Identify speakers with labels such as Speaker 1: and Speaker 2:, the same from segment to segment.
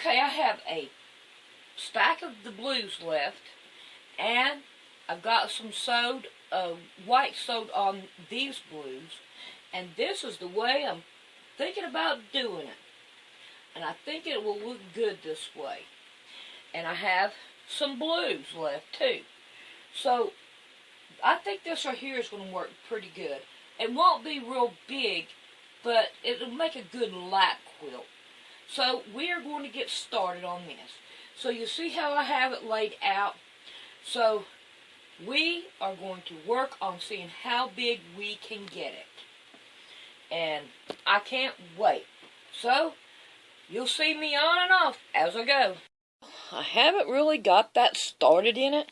Speaker 1: Okay, I have a stack of the blues left, and I've got some sewed, white sewed on these blues, and this is the way I'm thinking about doing it. And I think it will look good this way. And I have some blues left too. So I think this right here is going to work pretty good. It won't be real big, but it'll make a good lap quilt. So we are going to get started on this. So you see how I have it laid out. So we are going to work on seeing how big we can get it. And I can't wait. So you'll see me on and off as I go. I haven't really got that started in it,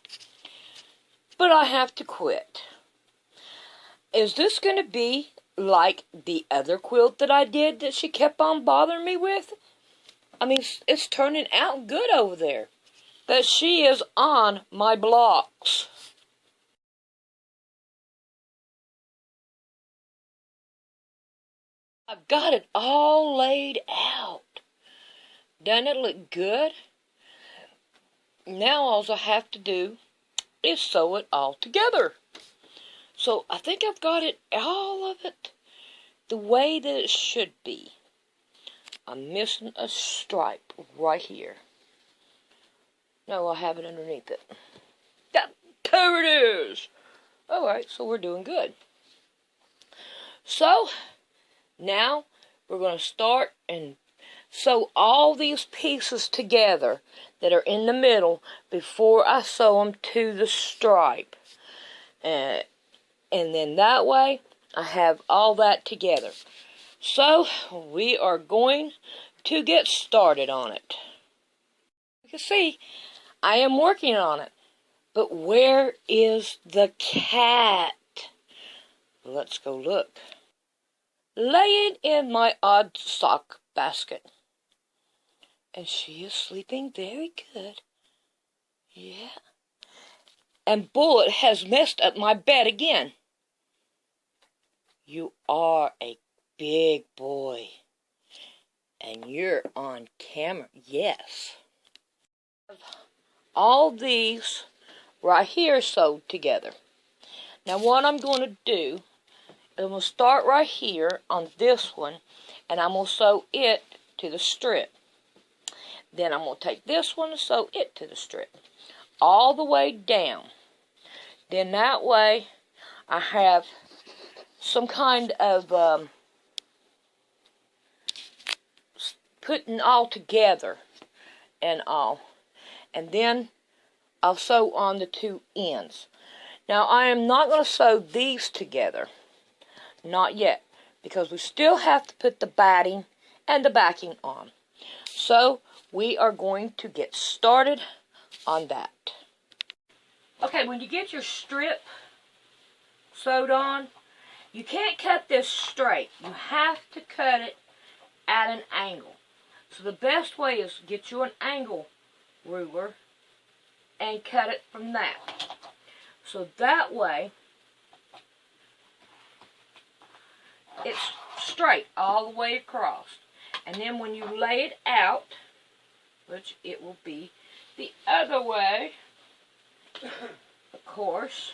Speaker 1: but I have to quit. Is this going to be like the other quilt that I did that she kept on bothering me with? I mean, it's turning out good over there. But she is on my blocks. I've got it all laid out. Doesn't it look good? Now all I have to do is sew it all together. So I think I've got it, all of it, the way that it should be. I'm missing a stripe right here. No, I have it underneath it. There it is! Alright, so we're doing good. So, now we're going to start and sew all these pieces together that are in the middle before I sew them to the stripe. And then that way, I have all that together. So, we are going to get started on it. You can see, I am working on it. But where is the cat? Let's go look. Laying in my odd sock basket. And she is sleeping very good. Yeah. And Bullet has messed up my bed again. You are a big boy. And you're on camera. Yes. All these right here sewed together. Now what I'm going to do is I'm going to start right here on this one. And I'm going to sew it to the strip. Then I'm going to take this one and sew it to the strip. All the way down. Then that way I have some kind of putting all together and all. And then I'll sew on the two ends. Now I am not going to sew these together. Not yet. Because we still have to put the batting and the backing on. So we are going to get started on that. Okay, when you get your strip sewed on, you can't cut this straight. You have to cut it at an angle. So the best way is to get you an angle ruler and cut it from that. So that way, it's straight all the way across. And then when you lay it out, which it will be the other way, of course,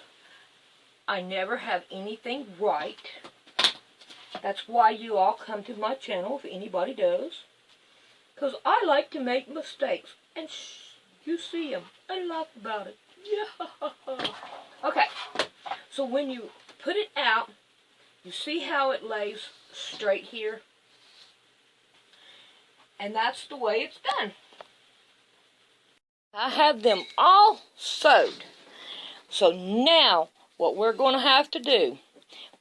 Speaker 1: I never have anything right. That's why you all come to my channel, if anybody does. Because I like to make mistakes. And you see them and laugh about it. Yeah. Okay. So when you put it out, you see how it lays straight here? And that's the way it's done. I have them all sewed. So now, what we're going to have to do,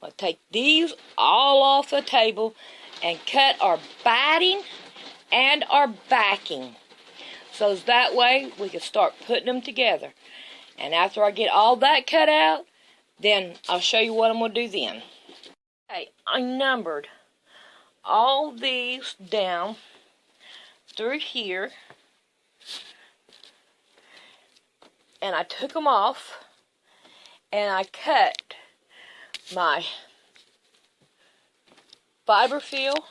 Speaker 1: we'll take these all off the table and cut our batting and our backing. So that way, we can start putting them together. And after I get all that cut out, then I'll show you what I'm going to do then. Okay, I numbered all these down through here. And I took them off. And I cut my fiber fill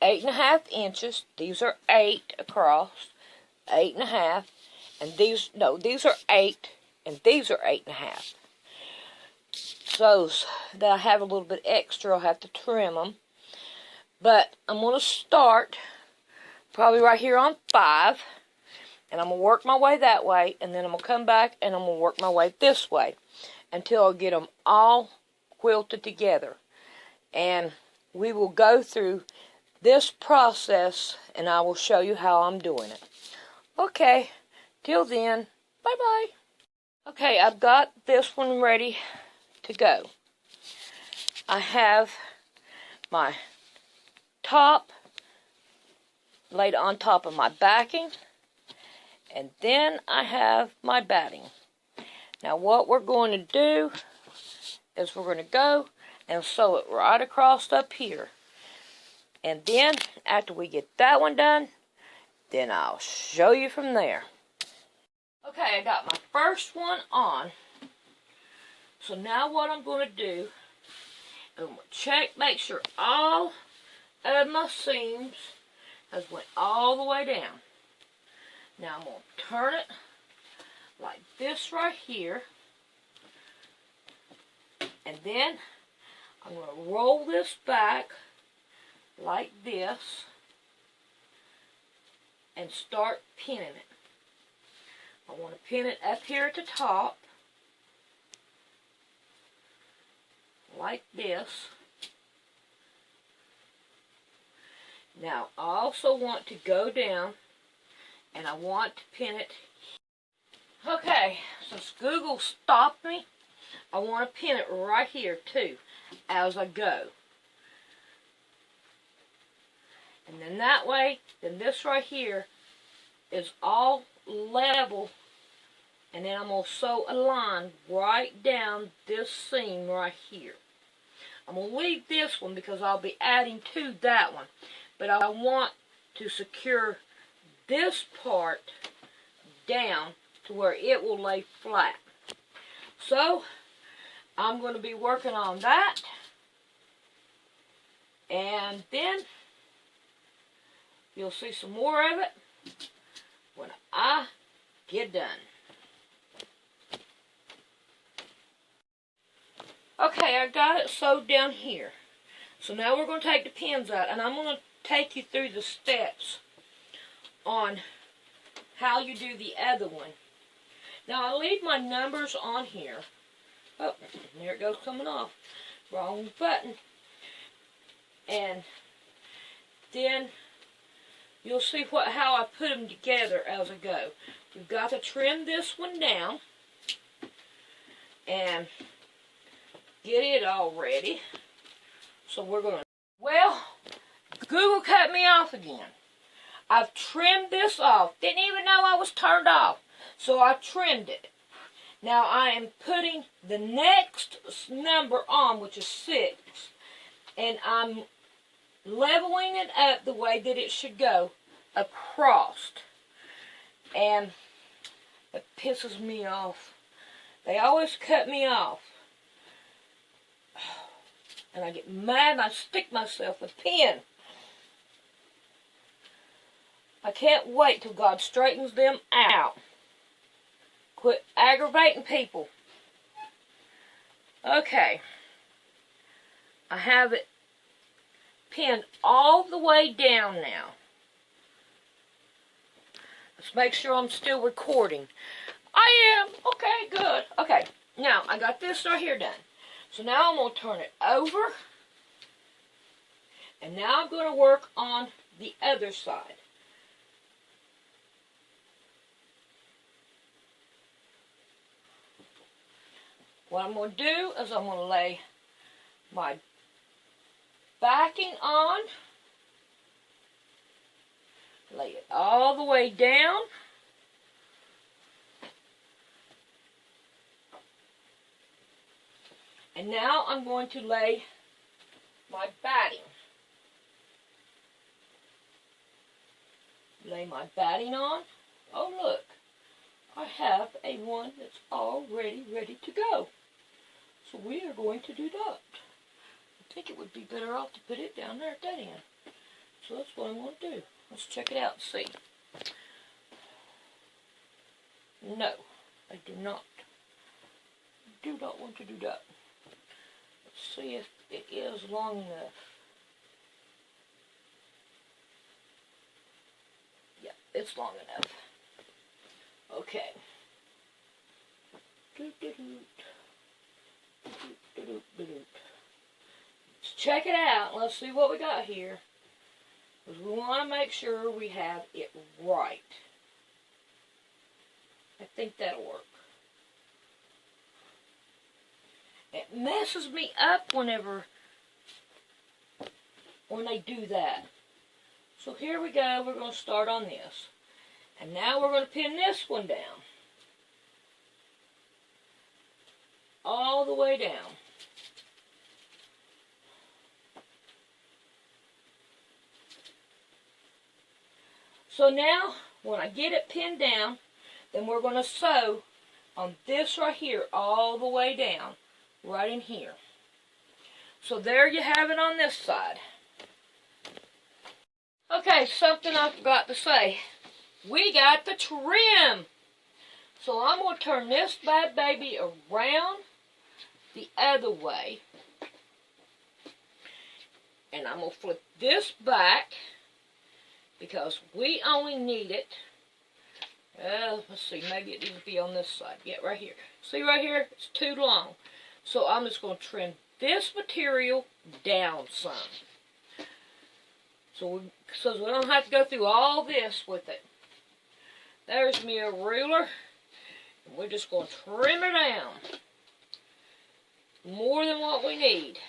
Speaker 1: 8.5 inches. These are 8 across, 8.5, and these are 8, and these are 8.5. So that I have a little bit extra, I'll have to trim them. But I'm going to start probably right here on 5, and I'm going to work my way that way, and then I'm going to come back and I'm going to work my way this way until I get them all quilted together. And we will go through this process, and I will show you how I'm doing it. Okay, till then, bye-bye. Okay, I've got this one ready to go. I have my top laid on top of my backing, and then I have my batting. Now what we're going to do is we're going to go and sew it right across up here. And then, after we get that one done, then I'll show you from there. Okay, I got my first one on. So now what I'm going to do, I'm going to check, make sure all of my seams has went all the way down. Now I'm going to turn it like this right here. And then I'm going to roll this back like this and start pinning it. I want to pin it up here at the top like this. Now I also want to go down and I want to pin it. Okay, since Google stopped me, I want to pin it right here too as I go. And then that way, then this right here is all level. And then I'm going to sew a line right down this seam right here. I'm going to leave this one because I'll be adding to that one. But I want to secure this part down to where it will lay flat. So, I'm going to be working on that. And then you'll see some more of it when I get done. Okay, I got it sewed down here. So now we're going to take the pins out, and I'm going to take you through the steps on how you do the other one. Now I leave my numbers on here. Oh, there it goes coming off. Wrong button. And then you'll see how I put them together as I go. We've got to trim this one down and get it all ready. So we're going to... Well, Google cut me off again. I've trimmed this off. Didn't even know I was turned off. So I trimmed it. Now I am putting the next number on, which is 6. And I'm leveling it up the way that it should go across. And it pisses me off. They always cut me off. And I get mad and I stick myself with a pin. I can't wait till God straightens them out. Quit aggravating people. Okay. I have it pinned all the way down now. Let's make sure I'm still recording. I am. Okay, good. Okay, now I got this right here done. So now I'm going to turn it over. And now I'm going to work on the other side. What I'm going to do is I'm going to lay my backing on. Lay it all the way down. And now I'm going to lay my batting. Lay my batting on. Oh look, I have a one that's already ready to go. So we are going to do that. I think it would be better off to put it down there at that end. So that's what I'm going to do. Let's check it out and see. No, I do not. Do not want to do that. Let's see if it is long enough. Yeah, it's long enough. Okay. Let's check it out. Let's see what we got here. Because we want to make sure we have it right. I think that'll work. It messes me up when they do that. So here we go. We're going to start on this. And now we're going to pin this one down. All the way down. So now, when I get it pinned down, then we're going to sew on this right here all the way down, right in here. So there you have it on this side. Okay, something I forgot to say. We got the trim. So I'm going to turn this bad baby around the other way. And I'm going to flip this back because we only need it. Let's see, maybe it needs to be on this side. Yeah, right here. See right here? It's too long. So I'm just going to trim this material down some. So we don't have to go through all this with it. There's me a ruler. And we're just going to trim it down. More than what we need.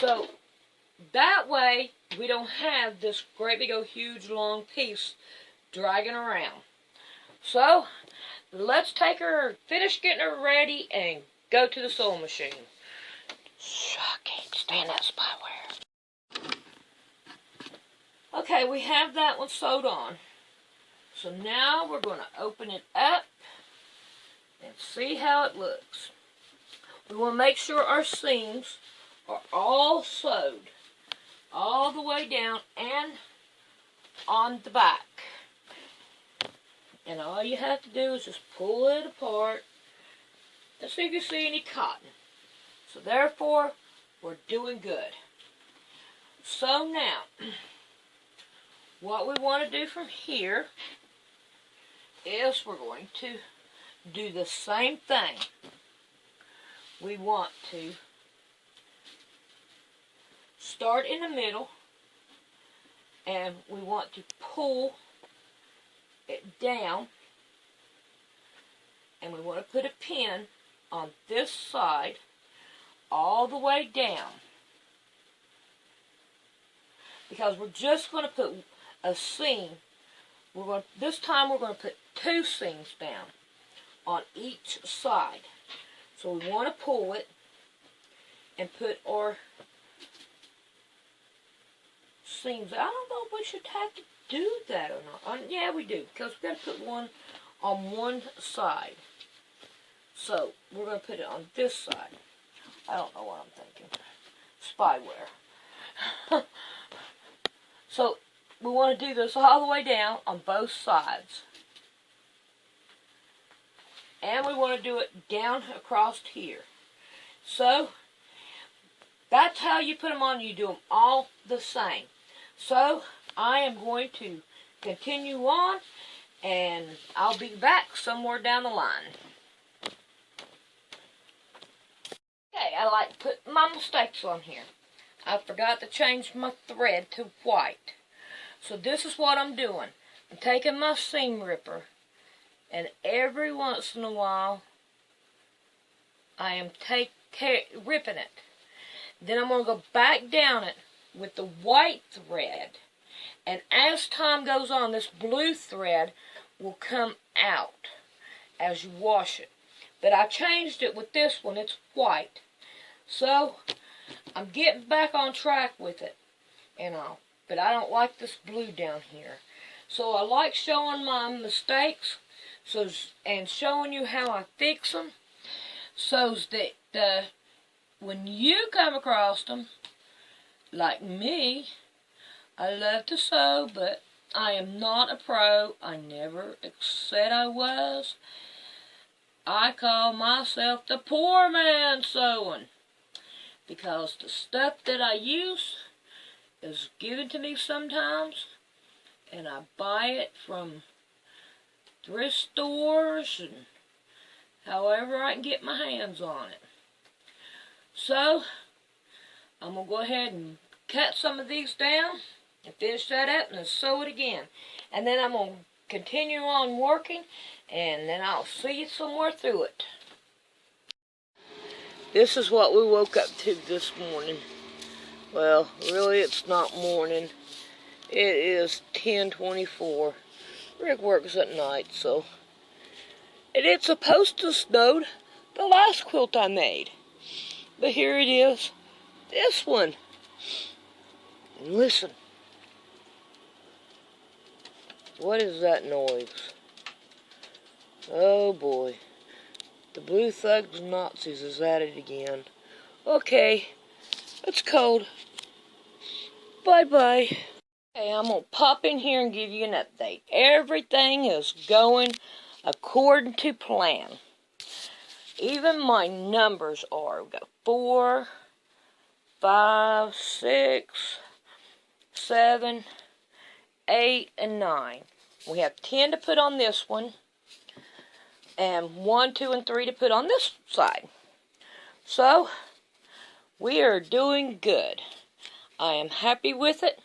Speaker 1: So that way we don't have this great big old huge long piece dragging around. So let's take her, finish getting her ready, and go to the sewing machine. I can't stand that spyware. Okay, we have that one sewed on. So now we're going to open it up and see how it looks. We want to make sure our seams are all sewed all the way down and on the back. And all you have to do is just pull it apart and see if you see any cotton. So therefore, we're doing good. So now, what we want to do from here is we're going to do the same thing. We want to start in the middle, and we want to pull it down, and we want to put a pin on this side all the way down, because we're just going to put a seam. This time we're going to put 2 seams down on each side. So we want to pull it and put our seams. I don't know if we should have to do that or not. Yeah, we do, because we've got to put one on one side. So we're going to put it on this side. I don't know what I'm thinking. Spyware. So we want to do this all the way down on both sides. And we want to do it down across here. So that's how you put them on. You do them all the same. So I am going to continue on, and I'll be back somewhere down the line. Okay, I like to put my mistakes on here. I forgot to change my thread to white. So this is what I'm doing. I'm taking my seam ripper, and every once in a while I am ripping it. Then I'm going to go back down it with the white thread, and as time goes on, this blue thread will come out as you wash it. But I changed it with this one. It's white. So I'm getting back on track with it and all, but I don't like this blue down here. So I like showing my mistakes and showing you how I fix them, so that when you come across them, like me, I love to sew, but I am not a pro. I never said I was. I call myself the poor man sewing, because the stuff that I use is given to me sometimes, and I buy it from thrift stores and however I can get my hands on it. So, I'm going to go ahead and cut some of these down and finish that up and then sew it again. And then I'm going to continue on working, and then I'll see you somewhere through it. This is what we woke up to this morning. Well, really it's not morning. It is 10:24. Rick works at night, so. And it's supposed to snow the last quilt I made. But here it is. This one. And listen. What is that noise? Oh boy. The Blue Thugs Nazis is at it again. Okay. It's cold. Bye-bye. Okay, I'm going to pop in here and give you an update. Everything is going according to plan. Even my numbers are. We've got 4, 5, 6, 7, 8, and 9. We have 10 to put on this one, and 1, 2, and 3 to put on this side. So, we are doing good. I am happy with it,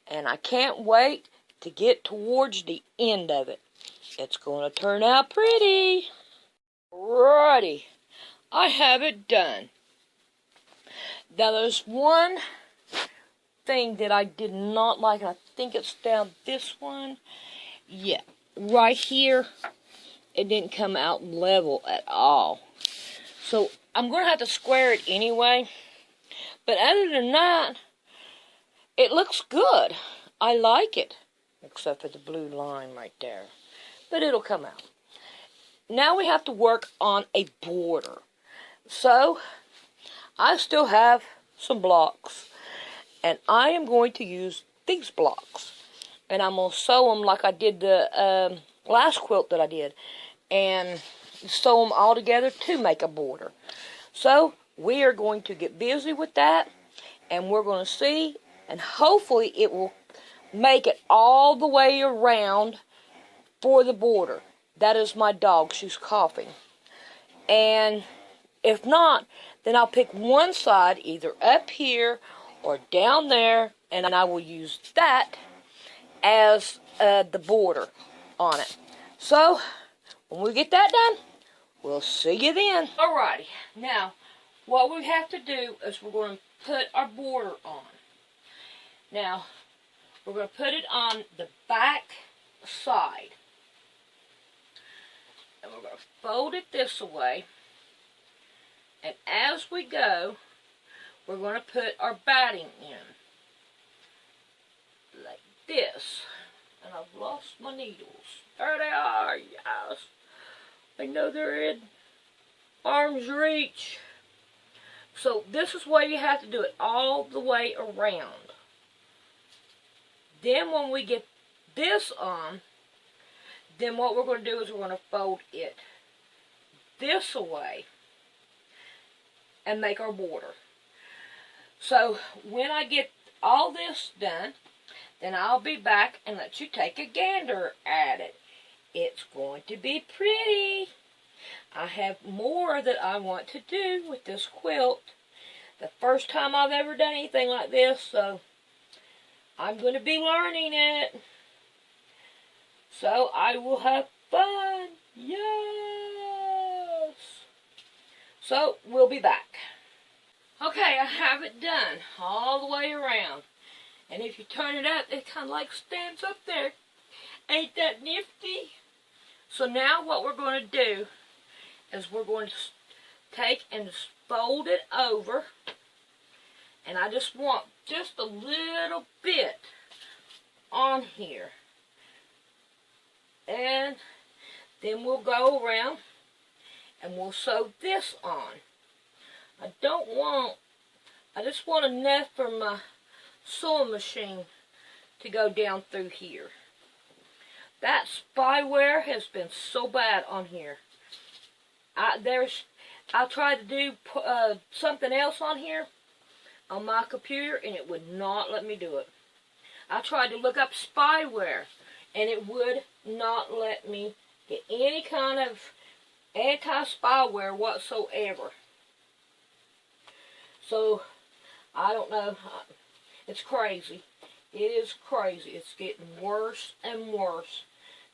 Speaker 1: and I can't wait to get towards the end of it. It's going to turn out pretty. Alrighty, I have it done. Now there's one thing that I did not like, and I think it's down this one. Yeah, right here, it didn't come out level at all. So I'm going to have to square it anyway. But other than that, it looks good. I like it. Except for the blue line right there. But it'll come out. Now we have to work on a border. So, I still have some blocks. And I am going to use these blocks. And I'm going to sew them like I did the last quilt that I did. And sew them all together to make a border. So, we are going to get busy with that. And we're going to see. And hopefully it will make it all the way around for the border. That is my dog. She's coughing. And if not, then I'll pick one side, either up here or down there, and I will use that as the border on it. So, when we get that done, we'll see you then. Alrighty. Now, what we have to do is we're going to put our border on. Now, we're going to put it on the back side. And we're going to fold it this way. And as we go, we're going to put our batting in. Like this. And I've lost my needles. There they are, yes. I know they're in arm's reach. So this is why you have to do it all the way around. Then when we get this on, then what we're going to do is we're going to fold it this way and make our border. So when I get all this done, then I'll be back and let you take a gander at it. It's going to be pretty. I have more that I want to do with this quilt. The first time I've ever done anything like this, so I'm going to be learning it. So I will have fun. Yes. So we'll be back. Okay, I have it done all the way around. And if you turn it up, it kind of like stands up there. Ain't that nifty? So now what we're going to do is we're going to take and fold it over. And I just want just a little bit on here. And then we'll go around and we'll sew this on. I just want enough for my sewing machine to go down through here. That spyware has been so bad on here. I tried to do something else on here on my computer, and it would not let me do it. I tried to look up spyware, and it would not let me get any kind of anti-spyware whatsoever. So, I don't know. It's crazy. It is crazy. It's getting worse and worse.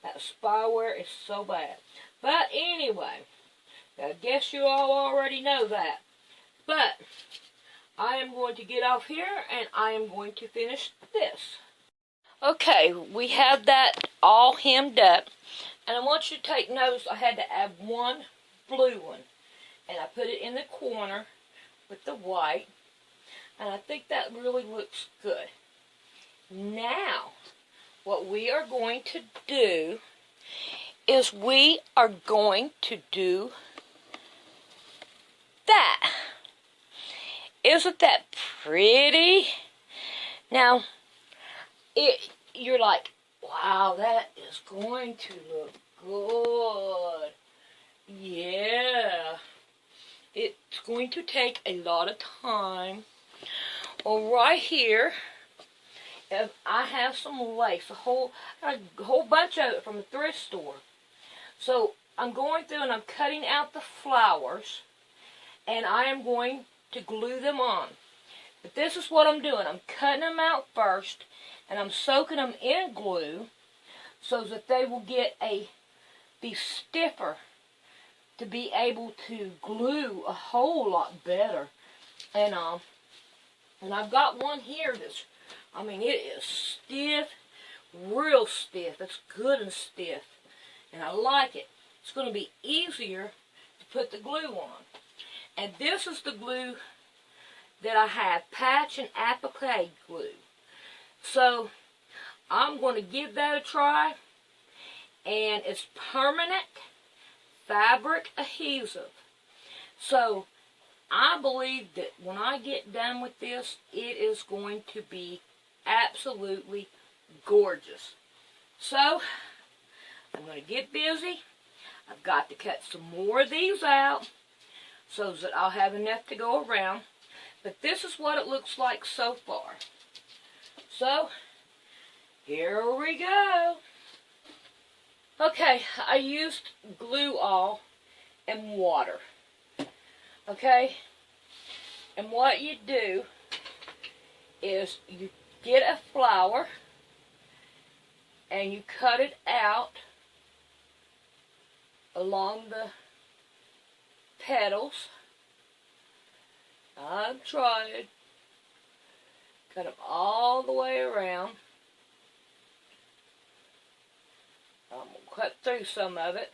Speaker 1: That spyware is so bad. But anyway, I guess you all already know that. But I am going to get off here and I am going to finish this. Okay, we have that all hemmed up. And I want you to take notice I had to add one blue one. And I put it in the corner with the white. And I think that really looks good. Now, what we are going to do is we are going to do that. Isn't that pretty? Now, you're like, wow, that is going to look good. Yeah. It's going to take a lot of time. Well, right here, I have some lace, a whole bunch of it from the thrift store. So I'm going through and I'm cutting out the flowers, and I am going to glue them on. But this is what I'm doing. I'm cutting them out first, and I'm soaking them in glue so that they will be stiffer to be able to glue a whole lot better. And I've got one here that's, I mean, it is stiff, real stiff. It's good and stiff, and I like it. It's going to be easier to put the glue on. And this is the glue that I have, patch and appliqué glue. So I'm going to give that a try, and it's permanent fabric adhesive. So I believe that when I get done with this, it is going to be absolutely gorgeous. So I'm going to get busy. I've got to cut some more of these out so that I'll have enough to go around. But this is what it looks like so far. So here we go. Okay, I used glue all and water. Okay, and what you do is you get a flower and you cut it out along the petals. I'm trying. Cut them all the way around. I'm going to cut through some of it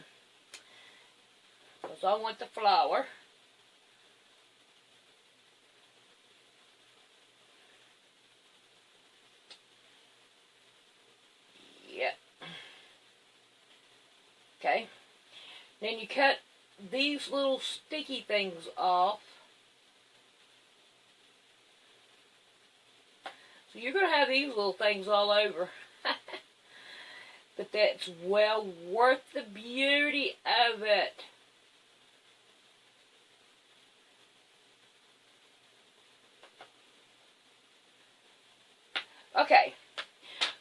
Speaker 1: because I want the flower. Yep. Okay. Then you cut these little sticky things off. So you're going to have these little things all over. But that's well worth the beauty of it. Okay.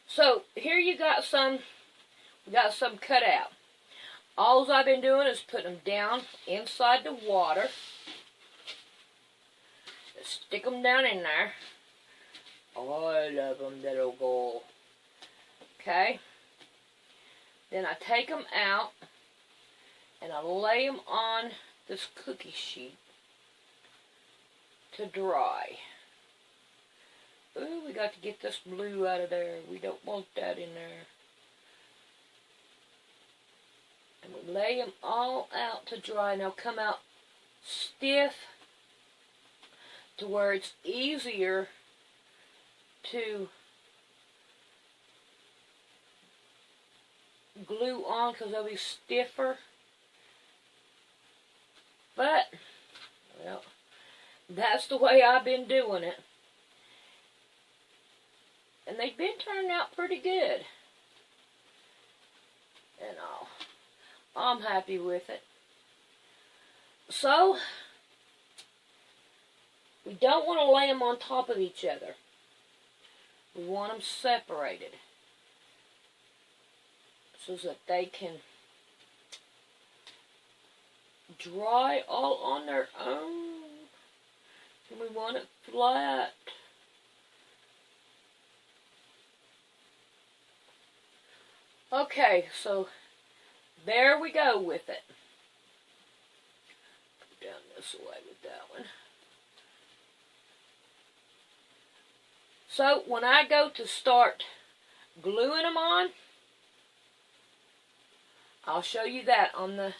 Speaker 1: So here we got some cut out. All I've been doing is putting them down inside the water. Just stick them down in there. All of them that'll go. Okay. Then I take them out and I lay them on this cookie sheet to dry. Ooh, we got to get this blue out of there. We don't want that in there. And we lay them all out to dry, and they'll come out stiff to where it's easier to glue on because they'll be stiffer. But, well, that's the way I've been doing it. And they've been turning out pretty good. And I'm happy with it. So, we don't want to lay them on top of each other. We want them separated so that they can dry all on their own. And we want it flat. Okay, so there we go with it. Go down this way with that one. So when I go to start gluing them on, I'll show you that on the,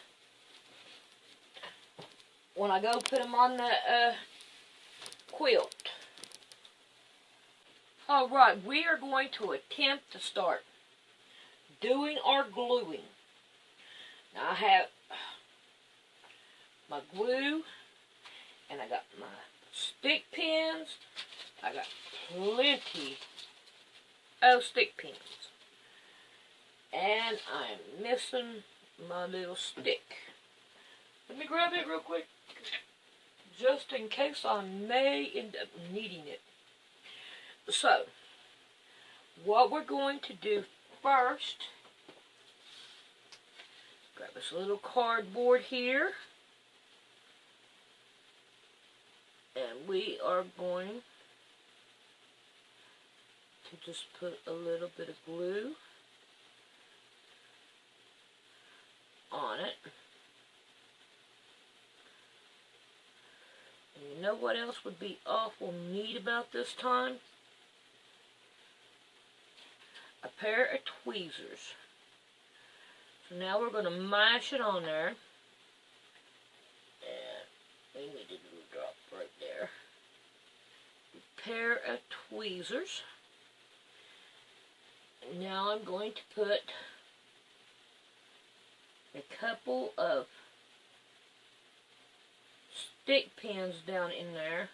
Speaker 1: when I go put them on the quilt. Alright, we are going to attempt to start doing our gluing. Now I have my glue, and I got my stick pins. I got plenty of stick pins. And I'm missing my little stick. Let me grab it real quick, just in case I may end up needing it. So, what we're going to do first, grab this little cardboard here, and we are going to just put a little bit of glue on it. And you know what else would be awful neat about this time? A pair of tweezers. So now we're going to mash it on there. And we need a little drop right there. A pair of tweezers. And now I'm going to put a couple of stick pins down in there.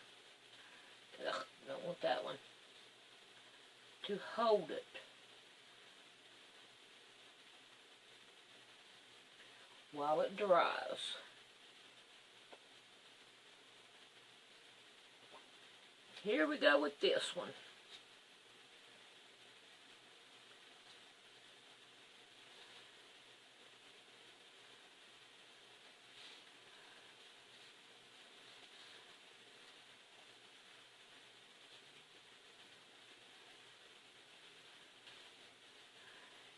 Speaker 1: Ugh, don't want that one. To hold it. While it dries. Here we go with this one.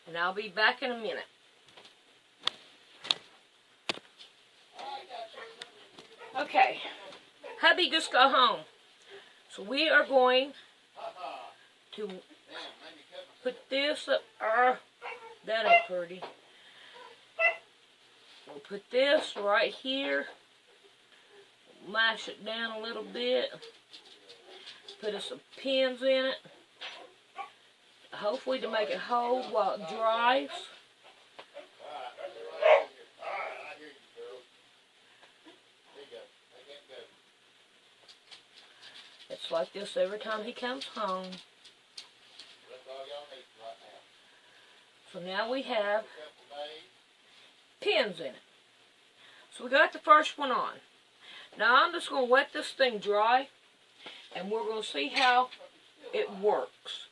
Speaker 1: And I'll be back in a minute. Okay, hubby just got home, so we are going to put this up. That ain't pretty. We'll put this right here, mash it down a little bit, put some pins in it, hopefully to make it hold while it dries. It's like this every time he comes home. So now we have pins in it. So we got the first one on. Now I'm just going to let this thing dry, and we're going to see how it works.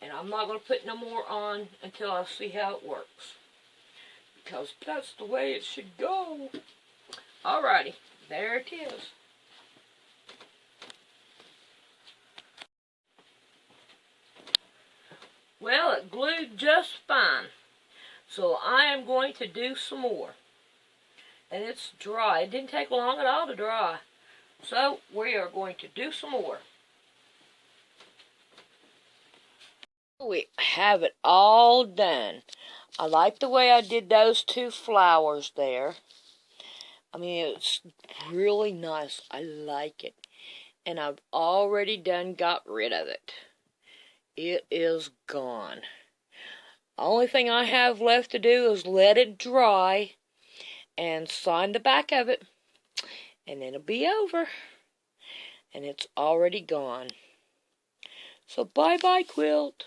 Speaker 1: And I'm not going to put no more on until I see how it works, because that's the way it should go. Alrighty, there it is. Well, it glued just fine. So I am going to do some more. And it's dry. It didn't take long at all to dry. So we are going to do some more. We have it all done. I like the way I did those two flowers there. I mean, it's really nice. I like it. And I've already got rid of it. It is gone. Only thing I have left to do is let it dry and sign the back of it, and then it'll be over. And it's already gone. So bye-bye, quilt.